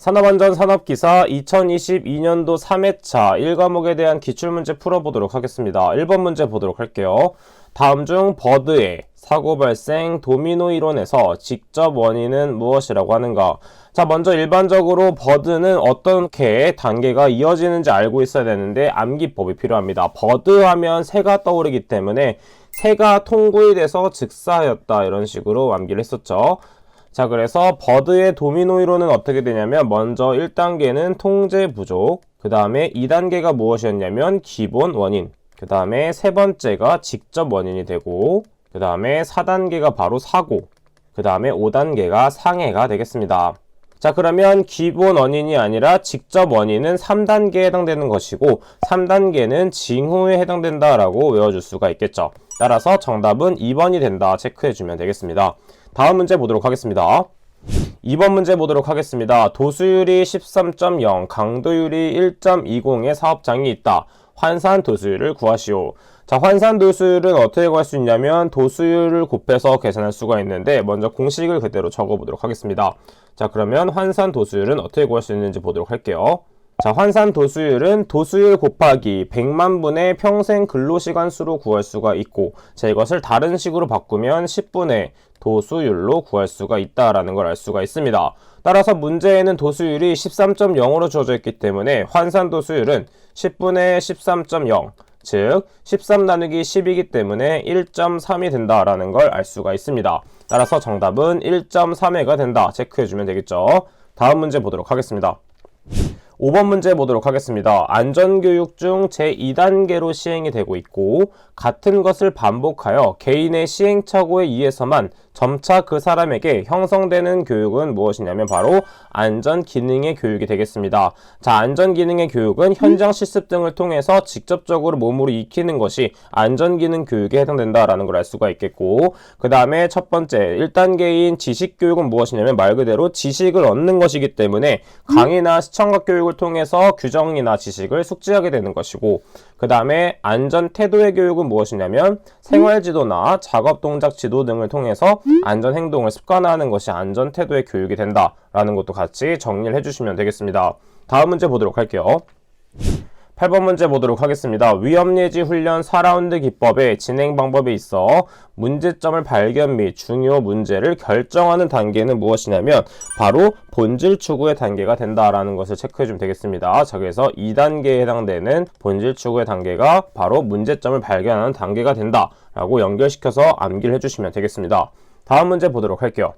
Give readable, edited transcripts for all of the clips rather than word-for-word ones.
산업안전 산업기사 2022년도 3회차 1과목에 대한 기출문제 풀어보도록 하겠습니다. 1번 문제 보도록 할게요. 다음 중 버드의 사고 발생 도미노 이론에서 직접 원인은 무엇이라고 하는가? 자, 먼저 일반적으로 버드는 어떻게 단계가 이어지는지 알고 있어야 되는데 암기법이 필요합니다. 버드 하면 새가 떠오르기 때문에 새가 통구이 돼서 즉사하였다, 이런 식으로 암기를 했었죠. 자, 그래서 버드의 도미노 이론은 어떻게 되냐면 먼저 1단계는 통제 부족, 그 다음에 2단계가 무엇이었냐면 기본 원인, 그 다음에 세 번째가 직접 원인이 되고, 그 다음에 4단계가 바로 사고, 그 다음에 5단계가 상해가 되겠습니다. 자, 그러면 기본 원인이 아니라 직접 원인은 3단계에 해당되는 것이고 3단계는 징후에 해당된다라고 외워줄 수가 있겠죠. 따라서 정답은 2번이 된다 체크해주면 되겠습니다. 다음 문제 보도록 하겠습니다. 2번 문제 보도록 하겠습니다. 도수율이 13.0, 강도율이 1.20의 사업장이 있다. 환산 도수율을 구하시오. 자, 환산 도수율은 어떻게 구할 수 있냐면 도수율을 곱해서 계산할 수가 있는데 먼저 공식을 그대로 적어보도록 하겠습니다. 자, 그러면 환산 도수율은 어떻게 구할 수 있는지 보도록 할게요. 자, 환산 도수율은 도수율 곱하기 100만 분의 평생 근로시간 수로 구할 수가 있고, 자, 이것을 다른 식으로 바꾸면 10분의 도수율로 구할 수가 있다라는 걸 알 수가 있습니다. 따라서 문제에는 도수율이 13.0으로 주어져 있기 때문에 환산 도수율은 10분의 13.0, 즉 13 나누기 10이기 때문에 1.3이 된다라는 걸 알 수가 있습니다. 따라서 정답은 1.3회가 된다 체크해주면 되겠죠. 다음 문제 보도록 하겠습니다. 5번 문제 보도록 하겠습니다. 안전교육 중 제2단계로 시행이 되고 있고 같은 것을 반복하여 개인의 시행착오에 의해서만 점차 그 사람에게 형성되는 교육은 무엇이냐면 바로 안전기능의 교육이 되겠습니다. 자, 안전기능의 교육은 현장 실습 등을 통해서 직접적으로 몸으로 익히는 것이 안전기능 교육에 해당된다라는 걸 알 수가 있겠고, 그 다음에 첫 번째 1단계인 지식교육은 무엇이냐면 말 그대로 지식을 얻는 것이기 때문에 강의나 시청각 교육을 통해서 규정이나 지식을 숙지하게 되는 것이고, 그 다음에 안전태도의 교육은 무엇이냐면 생활지도나 작업동작 지도 등을 통해서 안전행동을 습관화하는 것이 안전태도의 교육이 된다라는 것도 같이 정리를 해주시면 되겠습니다. 다음 문제 보도록 할게요. 8번 문제 보도록 하겠습니다. 위험예지 훈련 4라운드 기법의 진행 방법에 있어 문제점을 발견 및 중요 문제를 결정하는 단계는 무엇이냐면 바로 본질 추구의 단계가 된다라는 것을 체크해주면 되겠습니다. 자, 그래서 2단계에 해당되는 본질 추구의 단계가 바로 문제점을 발견하는 단계가 된다라고 연결시켜서 암기를 해주시면 되겠습니다. 다음 문제 보도록 할게요.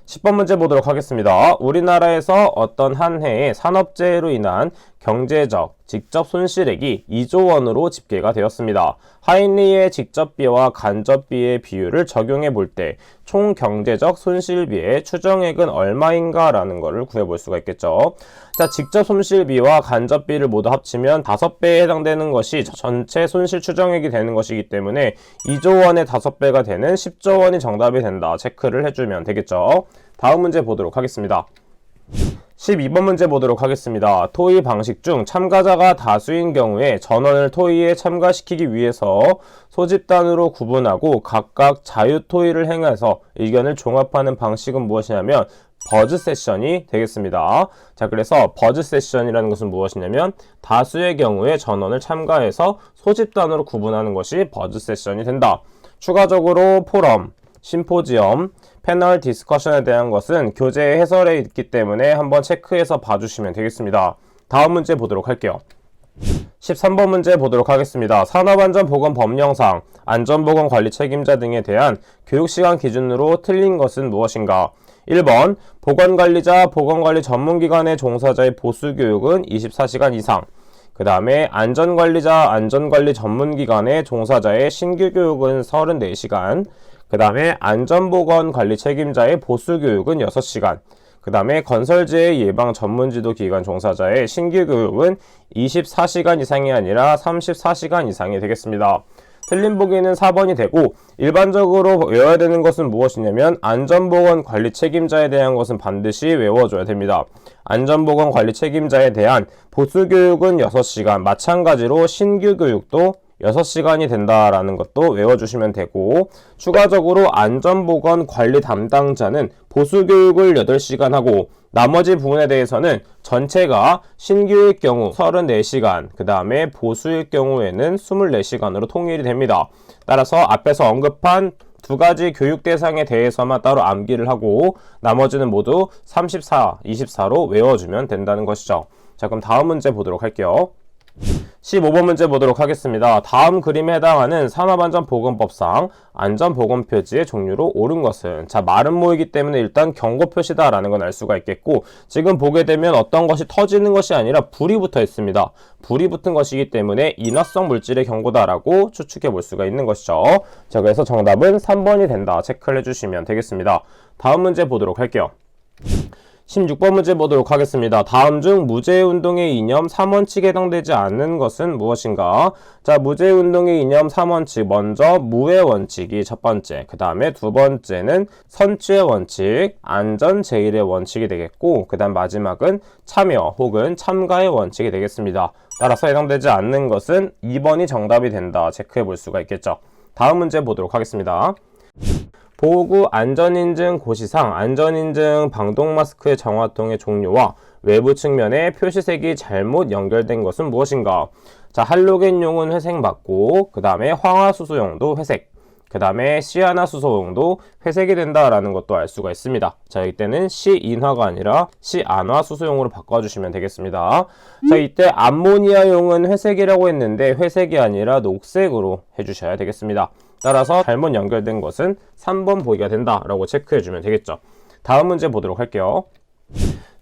10번 문제 보도록 하겠습니다. 우리나라에서 어떤 한 해에 산업재해로 인한 경제적 직접 손실액이 2조 원으로 집계가 되었습니다. 하인리의 직접비와 간접비의 비율을 적용해 볼 때 총 경제적 손실비의 추정액은 얼마인가 라는 것을 구해볼 수가 있겠죠. 자, 직접 손실비와 간접비를 모두 합치면 5배에 해당되는 것이 전체 손실 추정액이 되는 것이기 때문에 2조 원의 5배가 되는 10조 원이 정답이 된다 체크를 해주면 되겠죠. 다음 문제 보도록 하겠습니다. 12번 문제 보도록 하겠습니다. 토의 방식 중 참가자가 다수인 경우에 전원을 토의에 참가시키기 위해서 소집단으로 구분하고 각각 자유 토의를 행해서 의견을 종합하는 방식은 무엇이냐면 버즈 세션이 되겠습니다. 자, 그래서 버즈 세션이라는 것은 무엇이냐면 다수의 경우에 전원을 참가해서 소집단으로 구분하는 것이 버즈 세션이 된다. 추가적으로 포럼, 심포지엄, 패널 디스커션에 대한 것은 교재 해설에 있기 때문에 한번 체크해서 봐주시면 되겠습니다. 다음 문제 보도록 할게요. 13번 문제 보도록 하겠습니다. 산업안전보건법령상 안전보건관리 책임자 등에 대한 교육시간 기준으로 틀린 것은 무엇인가? 1번 보건관리자, 보건관리 전문기관의 종사자의 보수교육은 24시간 이상, 그 다음에 안전관리자, 안전관리 전문기관의 종사자의 신규교육은 34시간, 그 다음에 안전보건관리 책임자의 보수교육은 6시간, 그 다음에 건설재해 예방 전문지도기관 종사자의 신규교육은 24시간 이상이 아니라 34시간 이상이 되겠습니다. 틀린 보기는 4번이 되고, 일반적으로 외워야 되는 것은 무엇이냐면 안전보건관리 책임자에 대한 것은 반드시 외워줘야 됩니다. 안전보건관리 책임자에 대한 보수교육은 6시간, 마찬가지로 신규교육도 6시간이 된다라는 것도 외워주시면 되고, 추가적으로 안전보건 관리 담당자는 보수교육을 8시간 하고 나머지 부분에 대해서는 전체가 신규일 경우 34시간, 그 다음에 보수일 경우에는 24시간으로 통일이 됩니다. 따라서 앞에서 언급한 두 가지 교육 대상에 대해서만 따로 암기를 하고 나머지는 모두 34, 24로 외워주면 된다는 것이죠. 자, 그럼 다음 문제 보도록 할게요. 15번 문제 보도록 하겠습니다. 다음 그림에 해당하는 산업안전보건법상 안전보건표지의 종류로 옳은 것은? 자, 말은 모이기 때문에 일단 경고표시다 라는 건 알 수가 있겠고, 지금 보게 되면 어떤 것이 터지는 것이 아니라 불이 붙어 있습니다. 불이 붙은 것이기 때문에 인화성 물질의 경고다 라고 추측해 볼 수가 있는 것이죠. 자, 그래서 정답은 3번이 된다 체크를 해주시면 되겠습니다. 다음 문제 보도록 할게요. 16번 문제 보도록 하겠습니다. 다음 중 무제운동의 이념 3원칙에 해당되지 않는 것은 무엇인가? 자, 무제운동의 이념 3원칙, 먼저 무의 원칙이 첫 번째, 그 다음에 두 번째는 선취의 원칙, 안전 제일의 원칙이 되겠고, 그 다음 마지막은 참여 혹은 참가의 원칙이 되겠습니다. 따라서 해당되지 않는 것은 2번이 정답이 된다 체크해 볼 수가 있겠죠. 다음 문제 보도록 하겠습니다. 보호구 안전인증 고시상 안전인증 방독마스크의 정화통의 종류와 외부 측면에 표시색이 잘못 연결된 것은 무엇인가? 자, 할로겐용은 회색 맞고, 그 다음에 황화수소용도 회색, 그 다음에 시아나수소용도 회색이 된다라는 것도 알 수가 있습니다. 자, 이때는 시인화가 아니라 시안화수소용으로 바꿔주시면 되겠습니다. 자, 이때 암모니아용은 회색이라고 했는데 회색이 아니라 녹색으로 해주셔야 되겠습니다. 따라서 잘못 연결된 것은 3번 보기가 된다라고 체크해주면 되겠죠. 다음 문제 보도록 할게요.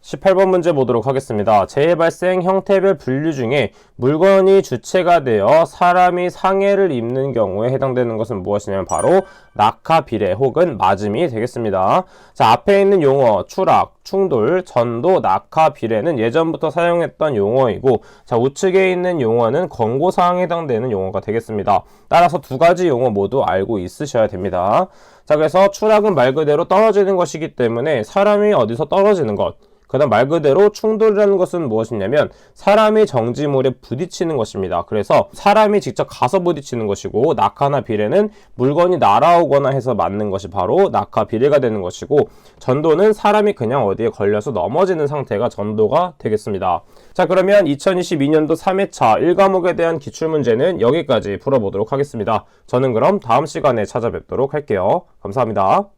18번 문제 보도록 하겠습니다. 재발생 형태별 분류 중에 물건이 주체가 되어 사람이 상해를 입는 경우에 해당되는 것은 무엇이냐면 바로 낙하, 비례 혹은 맞음이 되겠습니다. 자, 앞에 있는 용어 추락, 충돌, 전도, 낙하, 비례는 예전부터 사용했던 용어이고, 자, 우측에 있는 용어는 권고사항에 해당되는 용어가 되겠습니다. 따라서 두 가지 용어 모두 알고 있으셔야 됩니다. 자, 그래서 추락은 말 그대로 떨어지는 것이기 때문에 사람이 어디서 떨어지는 것, 그 다음 말 그대로 충돌이라는 것은 무엇이냐면 사람이 정지물에 부딪히는 것입니다. 그래서 사람이 직접 가서 부딪히는 것이고, 낙하나 비례는 물건이 날아오거나 해서 맞는 것이 바로 낙하, 비례가 되는 것이고, 전도는 사람이 그냥 어디에 걸려서 넘어지는 상태가 전도가 되겠습니다. 자, 그러면 2022년도 3회차 1과목에 대한 기출문제는 여기까지 풀어보도록 하겠습니다. 저는 그럼 다음 시간에 찾아뵙도록 할게요. 감사합니다.